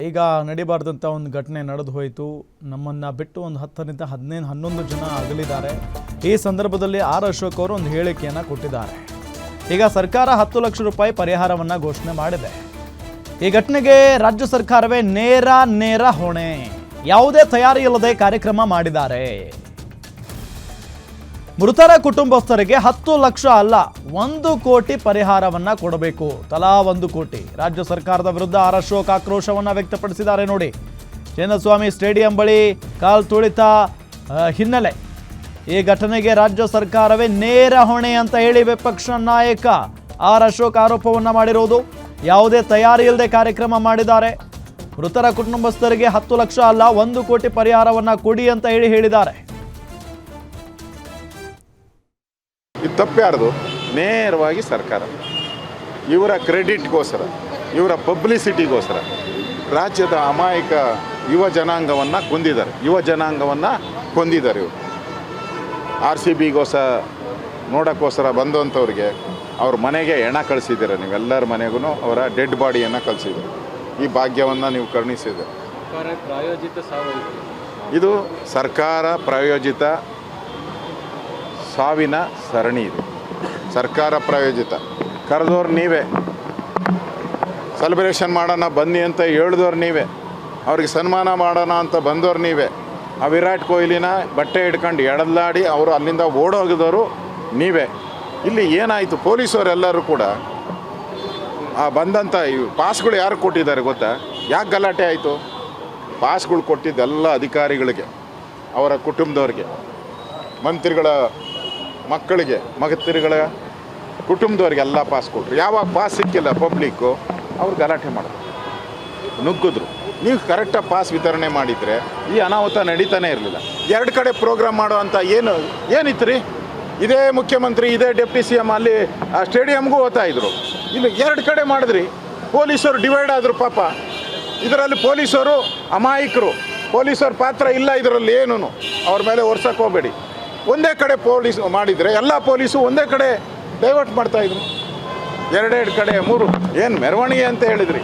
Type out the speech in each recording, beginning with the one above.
ಈಗ ನಡಿಬಾರ್ದಂಥ ಒಂದು ಘಟನೆ ನಡೆದು ಹೋಯಿತು. ನಮ್ಮನ್ನು ಬಿಟ್ಟು ಒಂದು 10ರಿಂದ 11 ಜನ ಅಗಲಿದ್ದಾರೆ. ಈ ಸಂದರ್ಭದಲ್ಲಿ ಆರ್ ಅಶೋಕ್ ಅವರು ಒಂದು ಹೇಳಿಕೆಯನ್ನು ಕೊಟ್ಟಿದ್ದಾರೆ. ಈಗ ಸರ್ಕಾರ 10 ಲಕ್ಷ ರೂಪಾಯಿ ಪರಿಹಾರವನ್ನು ಘೋಷಣೆ ಮಾಡಿದೆ. ಈ ಘಟನೆಗೆ ರಾಜ್ಯ ಸರ್ಕಾರವೇ ನೇರ ಹೊಣೆ. ಯಾವುದೇ ತಯಾರಿ ಇಲ್ಲದೆ ಕಾರ್ಯಕ್ರಮ ಮಾಡಿದ್ದಾರೆ. ಮೃತರ ಕುಟುಂಬಸ್ಥರಿಗೆ 10 ಲಕ್ಷ ಅಲ್ಲ 1 ಕೋಟಿ ಪರಿಹಾರವನ್ನ ಕೊಡಬೇಕು, ತಲಾ 1 ಕೋಟಿ. ರಾಜ್ಯ ಸರ್ಕಾರದ ವಿರುದ್ಧ ಆರ್ ಅಶೋಕ್ ಆಕ್ರೋಶವನ್ನ ವ್ಯಕ್ತಪಡಿಸಿದ್ದಾರೆ. ನೋಡಿ, ಚಿನ್ನಸ್ವಾಮಿ ಸ್ಟೇಡಿಯಂ ಬಳಿ ಕಾಲ್ ತುಳಿತ ಹಿನ್ನೆಲೆ ಈ ಘಟನೆಗೆ ರಾಜ್ಯ ಸರ್ಕಾರವೇ ನೇರ ಹೊಣೆ ಅಂತ ಹೇಳಿ ವಿಪಕ್ಷ ನಾಯಕ ಆರ್ ಅಶೋಕ್ ಆರೋಪವನ್ನ ಮಾಡಿರುವುದು. ಯಾವುದೇ ತಯಾರಿ ಇಲ್ಲದೆ ಕಾರ್ಯಕ್ರಮ ಮಾಡಿದ್ದಾರೆ. ಮೃತರ ಕುಟುಂಬಸ್ಥರಿಗೆ 10 ಲಕ್ಷ ಅಲ್ಲ 1 ಕೋಟಿ ಪರಿಹಾರವನ್ನ ಕೊಡಿ ಅಂತ ಹೇಳಿದ್ದಾರೆ. ಇದು ತಪ್ಪ್ಯಾರ್ದು ನೇರವಾಗಿ ಸರ್ಕಾರ ಇವರ ಕ್ರೆಡಿಟ್ಗೋಸ್ಕರ, ಇವರ ಪಬ್ಲಿಸಿಟಿಗೋಸ್ಕರ ರಾಜ್ಯದ ಅಮಾಯಕ ಯುವ ಜನಾಂಗವನ್ನು ಕೊಂದಿದ್ದಾರೆ. ಇವರು RCBಗೋಸ್ಕರ ನೋಡೋಕ್ಕೋಸ್ಕರ ಬಂದಂಥವ್ರಿಗೆ ಅವ್ರ ಮನೆಗೆ ಹೆಣ ಕಳಿಸಿದ್ದೀರ. ನೀವೆಲ್ಲರ ಮನೆಗೂ ಅವರ ಡೆಡ್ ಬಾಡಿಯನ್ನು ಕಳಿಸಿದ್ದೀರ. ಈ ಭಾಗ್ಯವನ್ನು ನೀವು ಕರುಣಿಸಿದ್ದೀರ. ಇದು ಸರ್ಕಾರ ಪ್ರಾಯೋಜಿತ ಸಾವಿನ ಸರಣಿ. ಇದು ಸರ್ಕಾರ ಪ್ರಾಯೋಜಿತ. ಕರೆದವ್ರು ನೀವೇ, ಸೆಲೆಬ್ರೇಷನ್ ಮಾಡೋಣ ಬನ್ನಿ ಅಂತ ಹೇಳಿದವ್ರು ನೀವೇ, ಅವ್ರಿಗೆ ಸನ್ಮಾನ ಮಾಡೋಣ ಅಂತ ಬಂದವ್ರು ನೀವೇ. ಆ ವಿರಾಟ್ ಕೊಹ್ಲಿನ ಬಟ್ಟೆ ಹಿಡ್ಕೊಂಡು ಎಡಲಾಡಿ ಅವರು ಅಲ್ಲಿಂದ ಓಡೋಗಿದವರು ನೀವೇ. ಇಲ್ಲಿ ಏನಾಯಿತು, ಪೊಲೀಸವರೆಲ್ಲರೂ ಕೂಡ ಆ ಬಂದಂಥ ಇವು ಪಾಸ್ಗಳು ಯಾರು ಕೊಟ್ಟಿದ್ದಾರೆ ಗೊತ್ತಾ? ಯಾಕೆ ಗಲಾಟೆ ಆಯಿತು? ಪಾಸ್ಗಳು ಕೊಟ್ಟಿದ್ದೆಲ್ಲ ಅಧಿಕಾರಿಗಳಿಗೆ, ಅವರ ಕುಟುಂಬದವ್ರಿಗೆ, ಮಂತ್ರಿಗಳ ಮಕ್ಕಳಿಗೆ, ಮಂತ್ರಿಗಳ ಕುಟುಂಬದವ್ರಿಗೆ ಎಲ್ಲ ಪಾಸ್ ಕೊಟ್ಟರು. ಯಾವಾಗ ಪಾಸ್ ಸಿಕ್ಕಿಲ್ಲ ಪಬ್ಲಿಕ್ಕು, ಅವ್ರು ಗಲಾಟೆ ಮಾಡಿದ್ರು, ನುಗ್ಗಿದ್ರು. ನೀವು ಕರೆಕ್ಟಾಗಿ ಪಾಸ್ ವಿತರಣೆ ಮಾಡಿದರೆ ಈ ಅನಾಹುತ ನಡೀತಾನೆ ಇರಲಿಲ್ಲ. 2 ಕಡೆ ಪ್ರೋಗ್ರಾಮ್ ಮಾಡೋ ಅಂತ ಏನಿತ್ತು ರೀ? ಇದೇ ಮುಖ್ಯಮಂತ್ರಿ, ಇದೇ ಡೆಪ್ಟಿ CM ಅಲ್ಲಿ ಸ್ಟೇಡಿಯಮ್ಗೂ ಹೋಗ್ತಾಯಿದ್ರು. ಇಲ್ಲಿ 2 ಕಡೆ ಮಾಡಿದ್ರಿ. ಪೊಲೀಸರು ಡಿವೈಡ್ ಆದರು ಪಾಪ. ಇದರಲ್ಲಿ ಪೊಲೀಸರು ಅಮಾಯಕರು, ಪೊಲೀಸರ ಪಾತ್ರ ಇಲ್ಲ ಇದರಲ್ಲಿ ಏನೂ. ಅವ್ರ ಮೇಲೆ ಒರ್ಸಕ್ಕೆ ಹೋಗಬೇಡಿ. ಒಂದೇ ಕಡೆ ಪೊಲೀಸ್ ಮಾಡಿದರೆ ಎಲ್ಲ ಪೊಲೀಸು ಒಂದೇ ಕಡೆ ಡೈವರ್ಟ್ ಮಾಡ್ತಾಯಿದ್ರು. 2 ಕಡೆ 3 ಏನು ಮೆರವಣಿಗೆ ಅಂತ ಹೇಳಿದ್ರಿ,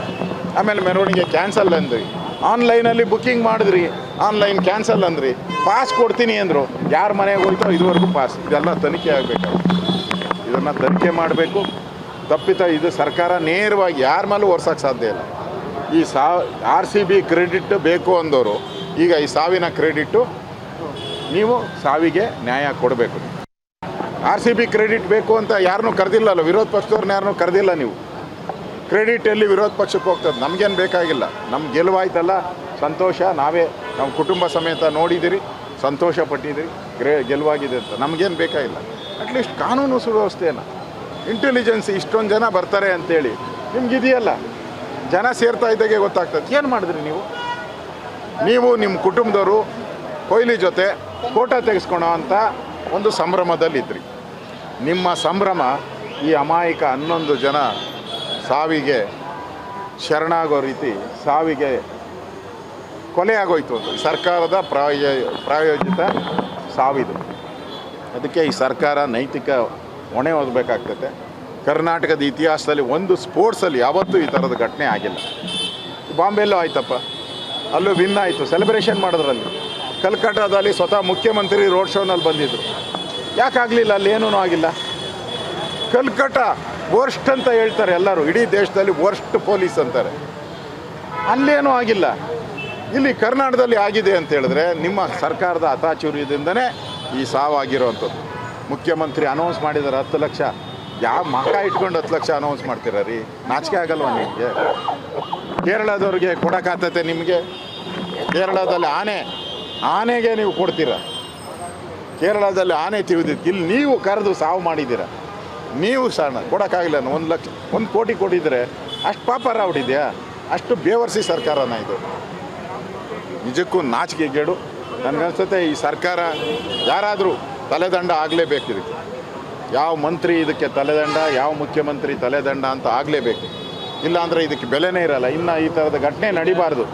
ಆಮೇಲೆ ಮೆರವಣಿಗೆ ಕ್ಯಾನ್ಸಲ್ ಅಂದ್ರಿ. ಆನ್ಲೈನಲ್ಲಿ ಬುಕ್ಕಿಂಗ್ ಮಾಡಿದ್ರಿ, ಆನ್ಲೈನ್ ಕ್ಯಾನ್ಸಲ್ ಅಂದ್ರಿ. ಪಾಸ್ ಕೊಡ್ತೀನಿ ಅಂದರು, ಯಾರ ಮನೆಗೆ ಹೋಯ್ತೋ ಇದುವರೆಗೂ ಪಾಸ್. ಇದೆಲ್ಲ ತನಿಖೆ ಆಗಬೇಕಾಗುತ್ತೆ. ಇದನ್ನು ತನಿಖೆ ಮಾಡಬೇಕು. ತಪ್ಪಿತ ಇದು ಸರ್ಕಾರ ನೇರವಾಗಿ ಯಾರ ಮೇಲೂ ಒರ್ಸೋಕ್ಕೆ ಸಾಧ್ಯ ಇಲ್ಲ. ಈ RCB ಕ್ರೆಡಿಟ್ ಬೇಕು ಅಂದವರು ಈಗ ಈ ಸಾವಿನ ಕ್ರೆಡಿಟ್ಟು ನೀವು ಸಾವಿಗೆ ನ್ಯಾಯ ಕೊಡಬೇಕು. RCB ಕ್ರೆಡಿಟ್ ಬೇಕು ಅಂತ ಯಾರನ್ನೂ ಕರೆದಿಲ್ಲಲ್ಲ, ವಿರೋಧ ಪಕ್ಷದವ್ರನ್ನ ಯಾರನ್ನೂ ಕರೆದಿಲ್ಲ. ನೀವು ಕ್ರೆಡಿಟ್ ಎಲ್ಲಿ ವಿರೋಧ ಪಕ್ಷಕ್ಕೆ ಹೋಗ್ತದೆ? ನಮಗೇನು ಬೇಕಾಗಿಲ್ಲ. ನಮ್ಮ ಗೆಲುವಾಯ್ತಲ್ಲ, ಸಂತೋಷ. ನಮ್ಮ ಕುಟುಂಬ ಸಮೇತ ನೋಡಿದ್ದೀರಿ, ಸಂತೋಷ ಪಟ್ಟಿದ್ದೀರಿ, ಗೆಲುವಾಗಿದೆ ಅಂತ. ನಮಗೇನು ಬೇಕಾಗಿಲ್ಲ. ಅಟ್ಲೀಸ್ಟ್ ಕಾನೂನು ಸುವ್ಯವಸ್ಥೆಯನ್ನು, ಇಂಟೆಲಿಜೆನ್ಸ್ ಇಷ್ಟೊಂದು ಜನ ಬರ್ತಾರೆ ಅಂತೇಳಿ ನಿಮ್ಗಿದೆಯಲ್ಲ, ಜನ ಸೇರ್ತಾ ಇದ್ದಾಗೆ ಗೊತ್ತಾಗ್ತದೆ. ಏನು ಮಾಡಿದ್ರಿ ನೀವು ನಿಮ್ಮ ಕುಟುಂಬದವರು ಕೊಹ್ಲಿ ಜೊತೆ ಫೋಟೋ ತೆಗೆಸ್ಕೊಳೋ ಅಂತ ಒಂದು ಸಂಭ್ರಮದಲ್ಲಿದ್ರಿ. ನಿಮ್ಮ ಸಂಭ್ರಮ ಈ ಅಮಾಯಕ 11 ಜನ ಸಾವಿಗೆ ಶರಣಾಗೋ ರೀತಿ, ಸಾವಿಗೆ ಕೊಲೆ ಆಗೋಯ್ತು ಅಂತ. ಸರ್ಕಾರದ ಪ್ರಾಯೋಜಿತ ಸಾವಿದು. ಅದಕ್ಕೆ ಈ ಸರ್ಕಾರ ನೈತಿಕ ಹೊಣೆ ಹೊರಬೇಕಾಗ್ತದೆ. ಕರ್ನಾಟಕದ ಇತಿಹಾಸದಲ್ಲಿ ಒಂದು ಸ್ಪೋರ್ಟ್ಸಲ್ಲಿ ಯಾವತ್ತೂ ಈ ಥರದ ಘಟನೆ ಆಗಿಲ್ಲ. ಬಾಂಬೆಲ್ಲೂ ಆಯ್ತಪ್ಪ, ಅಲ್ಲೂ ವಿನ್ ಆಯಿತು, ಸೆಲೆಬ್ರೇಷನ್ ಮಾಡಿದ್ರಲ್ಲಿ. ಕಲ್ಕಟ್ಟಾದಲ್ಲಿ ಸ್ವತಃ ಮುಖ್ಯಮಂತ್ರಿ ರೋಡ್ ಶೋನಲ್ಲಿ ಬಂದಿದ್ದರು. ಯಾಕಾಗಲಿಲ್ಲ? ಅಲ್ಲಿ ಏನೂ ಆಗಿಲ್ಲ. ಕಲ್ಕಟ್ಟ ವರ್ಸ್ಟ್ ಅಂತ ಹೇಳ್ತಾರೆ ಎಲ್ಲರೂ, ಇಡೀ ದೇಶದಲ್ಲಿ ವರ್ಸ್ಟ್ ಪೊಲೀಸ್ ಅಂತಾರೆ. ಅಲ್ಲೇನೂ ಆಗಿಲ್ಲ. ಇಲ್ಲಿ ಕರ್ನಾಟಕದಲ್ಲಿ ಆಗಿದೆ ಅಂತ ಹೇಳಿದ್ರೆ ನಿಮ್ಮ ಸರ್ಕಾರದ ಹತಾಚುರ್ಯದಿಂದನೇ ಈ ಸಾವಾಗಿರೋವಂಥದ್ದು. ಮುಖ್ಯಮಂತ್ರಿ ಅನೌನ್ಸ್ ಮಾಡಿದ್ದಾರೆ 10 ಲಕ್ಷ. ಯಾವ ಮಕ್ಕ ಇಟ್ಕೊಂಡು 10 ಲಕ್ಷ ಅನೌನ್ಸ್ ಮಾಡ್ತೀರ ರೀ? ನಾಚಿಕೆ ಆಗಲ್ವ ನಿಮಗೆ? ಕೇರಳದವ್ರಿಗೆ ಕೊಡೋಕ್ಕಾಗ್ತತೆ ನಿಮಗೆ? ಕೇರಳದಲ್ಲಿ ಆನೆಗೆ ನೀವು ಕೊಡ್ತೀರ. ಕೇರಳದಲ್ಲಿ ಆನೆ ತಿವಿದಿತ್ತು, ಇಲ್ಲಿ ನೀವು ಕರೆದು ಸಾವು ಮಾಡಿದ್ದೀರ. ನೀವು ಸಣ್ಣ ಕೊಡೋಕ್ಕಾಗಿಲ್ಲ. 1 ಕೋಟಿ ಕೊಟ್ಟಿದ್ರೆ ಅಷ್ಟು ಪಾಪರ ಹೊಡಿದೆಯಾ? ಅಷ್ಟು ಬೇವರ್ಸಿ ಸರ್ಕಾರನ ಇದು. ನಿಜಕ್ಕೂ ನಾಚಿಕೆಗೇಡು. ನನಗನ್ಸುತ್ತೆ ಈ ಸರ್ಕಾರ ಯಾರಾದರೂ ತಲೆದಂಡ ಆಗಲೇಬೇಕು ಇದಕ್ಕೆ. ಯಾವ ಮಂತ್ರಿ ಇದಕ್ಕೆ ತಲೆದಂಡ, ಯಾವ ಮುಖ್ಯಮಂತ್ರಿ ತಲೆದಂಡ ಅಂತ ಆಗಲೇಬೇಕು. ಇಲ್ಲಾಂದರೆ ಇದಕ್ಕೆ ಬೆಲೆನೇ ಇರಲ್ಲ. ಇನ್ನು ಈ ಥರದ ಘಟನೆ ನಡಿಬಾರ್ದು.